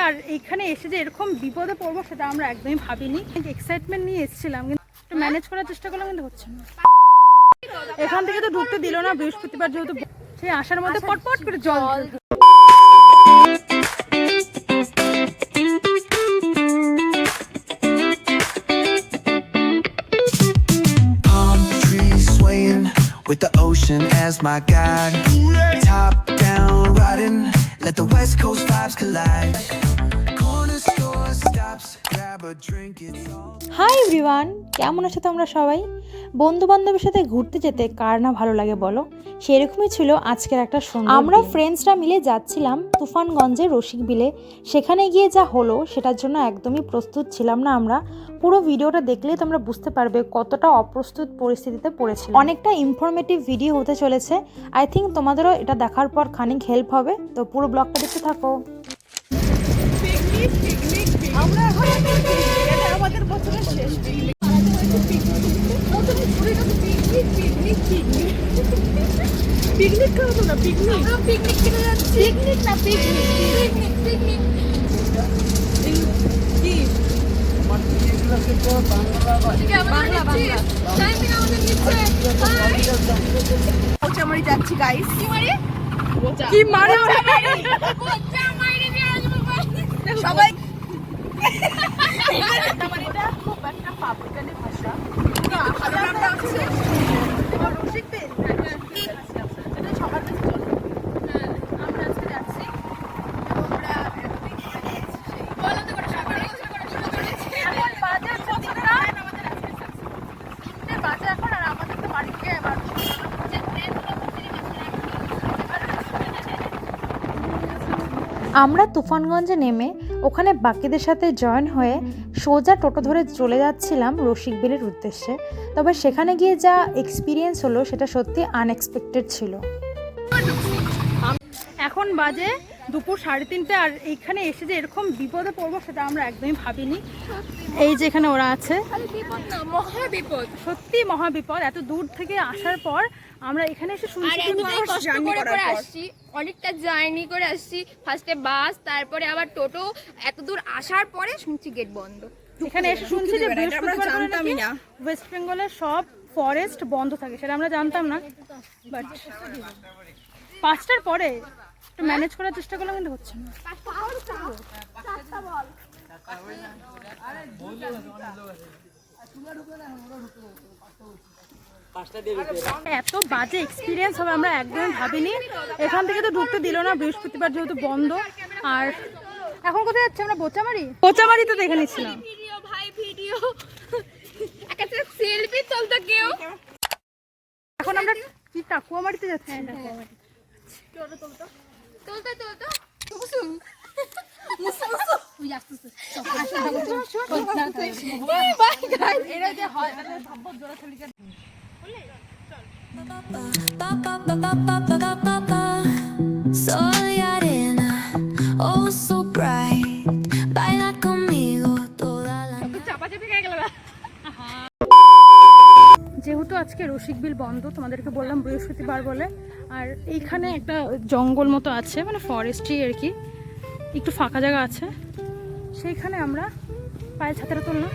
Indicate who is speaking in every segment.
Speaker 1: আর এইখানে এসে যে এরকম বিপদে পড়বো সেটা আমরা একদমই ভাবিনি। এক্সাইটমেন্ট নিয়ে এসেছিলাম, কিন্তু একটু ম্যানেজ করার চেষ্টা করলাম, কিন্তু হচ্ছে না। এখান থেকে তো ঢুকতে দিল না, বৃহস্পতিবার যেহেতু, সেই আসার মধ্যে পটপট করে জল।
Speaker 2: With the ocean as my guide, top down riding, let the west coast vibes collide. Corner store stops, grab a drink, it's all.
Speaker 3: Hi everyone, কেমন আছো তোমরা সবাই? বন্ধু বান্ধবের সাথে ঘুরতে যেতে কার না ভালো লাগে বলো? সেরকমই ছিল আজকের একটা সন্ধ্যা। আমরা ফ্রেন্ডসরা মিলে যাচ্ছিলাম তুফানগঞ্জের রসিক বিলে। সেখানে গিয়ে যা হলো সেটার জন্য একদমই প্রস্তুত ছিলাম না আমরা। পুরো ভিডিওটা দেখলেই তোমরা বুঝতে পারবে কতটা অপ্রস্তুত পরিস্থিতিতে পড়েছিল। অনেকটা ইনফরমেটিভ ভিডিও হতে চলেছে। আই থিঙ্ক তোমাদেরও এটা দেখার পর খানিক হেল্প হবে, তো পুরো ব্লগটা দেখতে থাকো।
Speaker 1: আমরা আমাদের বছরের শেষ পিকনিক খাবো না, পিকনিক খেতে যাচ্ছি। পিকনিক না, পিকনিক কি বাংলা যাচ্ছি গাইস। কি মারি সবাই ভাষা
Speaker 3: আমরা তুফানগঞ্জে নেমে ওখানে বাকিদের সাথে জয়েন হয়ে সোজা টোটো ধরে চলে যাচ্ছিলাম রসিক বিলের উদ্দেশ্যে। তবে সেখানে গিয়ে যা এক্সপিরিয়েন্স হলো সেটা সত্যি আনএক্সপেক্টেড ছিল।
Speaker 1: এখন বাজে দুপুর 3:30, আর এইখানে এসে যে এরকম বিপদে পড়বো সেটা আমরা একদমই ভাবিনি। এই যে এখানে ওরা আছে, মহাবিপদ, সত্যি মহাবিপদ। এত দূর থেকে আসার পর আমরা এখানে এসে শুনছি,
Speaker 4: অনেকটা জার্নি করে আসছি। ফার্স্টে বাস, তারপরে আবার টোটো, এত দূর আসার পরে শুনছি গেট বন্ধ।
Speaker 1: এখানে এসে শুনছি যে ওয়েস্ট বেঙ্গলের সব ফরেস্ট বন্ধ থাকে, সেটা আমরা জানতাম না। বাট 5টার পরে একটু ম্যানেজ করার চেষ্টা করলাম, কিন্তু হচ্ছে না। এত বাজে এক্সপিরিয়েন্স হবে আমরা একদম ভাবিনি। এখান থেকে তো ঢুকতে দিল না, বৃহস্পতিবার যেহেতু বন্ধ। আর এখন কোথায় যাচ্ছে আমরা? বোচামারি তো দেখে নিচ্ছিলাম।
Speaker 4: সেলফি তুলতো কেউ।
Speaker 1: এখন আমরা কি টাকুয়ামারিতে যাচ্ছি?
Speaker 5: Soy arena, oh so bright. Baila conmigo toda la noche.
Speaker 1: যেহেতু আজকে রসিক বিল বন্ধ, তোমাদেরকে বললাম বৃহস্পতিবার বলে। আর এইখানে একটা জঙ্গল মতো আছে, মানে ফরেস্ট্রি আর কি, একটু ফাঁকা জায়গা আছে, সেইখানে আমরা পায়ে ছাতাটা তুললাম।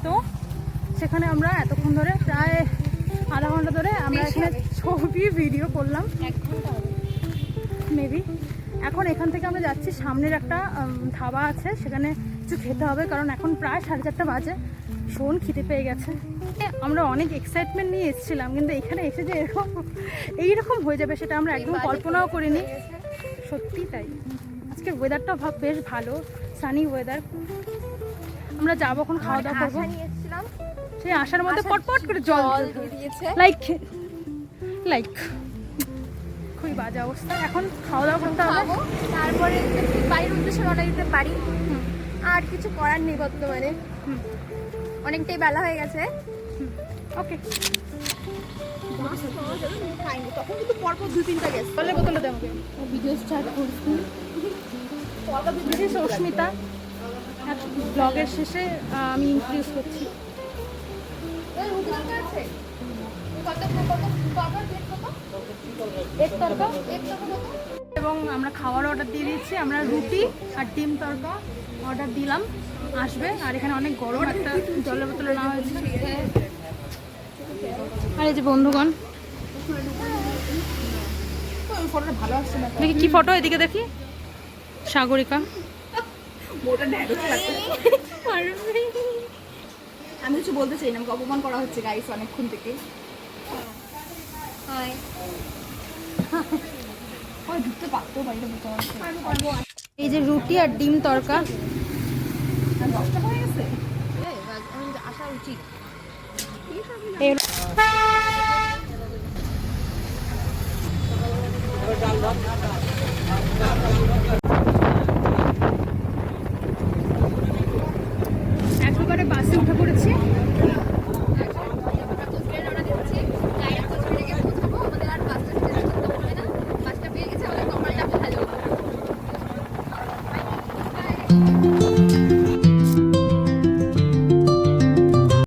Speaker 1: তো সেখানে আমরা এতক্ষণ ধরে প্রায় আধা ঘন্টা ধরে আমরা এখানে ছবি ভিডিও করলাম, 1 ঘন্টা মেবি। এখন এখান থেকে আমরা যাচ্ছি, সামনের একটা ধাবা আছে, সেখানে কিছু খেতে হবে, কারণ এখন প্রায় 4:30 বাজে, ভীষণ খিদে পেয়ে গেছে। আমরা অনেক এক্সাইটমেন্ট নিয়ে এসেছিলাম, কিন্তু এখানে এসে যে এইরকম হয়ে যাবে সেটা আমরা একদম কল্পনাও করিনি। সত্যি তাই। আজকে ওয়েদারটা বেশ ভালো, সানি ওয়েদার। আমরা যাবো এখন, খাওয়া দাওয়া করবো। সেই আসার মধ্যে পটপট করে জল দিয়েছে, লাইক খুবই বাজে অবস্থা। এখন খাওয়া দাওয়া করতে হবে,
Speaker 4: তারপরে বাড়ির উদ্দেশ্যে রওনা দিতে পারি। আর কিছু করার নেই বর্তমানে, অনেকটাই বেলা হয়ে গেছে।
Speaker 1: ওকে,
Speaker 4: তখন কিন্তু পরপর 2-3টা গেছে।
Speaker 1: জলের বোতলটা দেবো।
Speaker 4: ভিডিও স্টার্ট করছি।
Speaker 1: সুস্মিতা, ব্লগের শেষে আমি ইন্ট্রোডিউস করছি। এবং আমরা খাওয়ার অর্ডার দিয়ে দিচ্ছি। আমরা রুটি আর ডিম তড়কা অর্ডার দিলাম, আসবে। আর এখানে অনেক গরম একটা জলের বোতলে নেওয়া হয়েছে। আর এই যে বন্ধুগণ, দেখি কি ফটো, এদিকে দেখি। সাগরিকা,
Speaker 4: আমি কিছু বলতে চাই না, আমাকে অপমান করা হচ্ছে গাইস অনেকক্ষণ থেকে।
Speaker 1: এই যে রুটি আর ডিম তড়কা।
Speaker 4: আসা উচিত।
Speaker 1: এই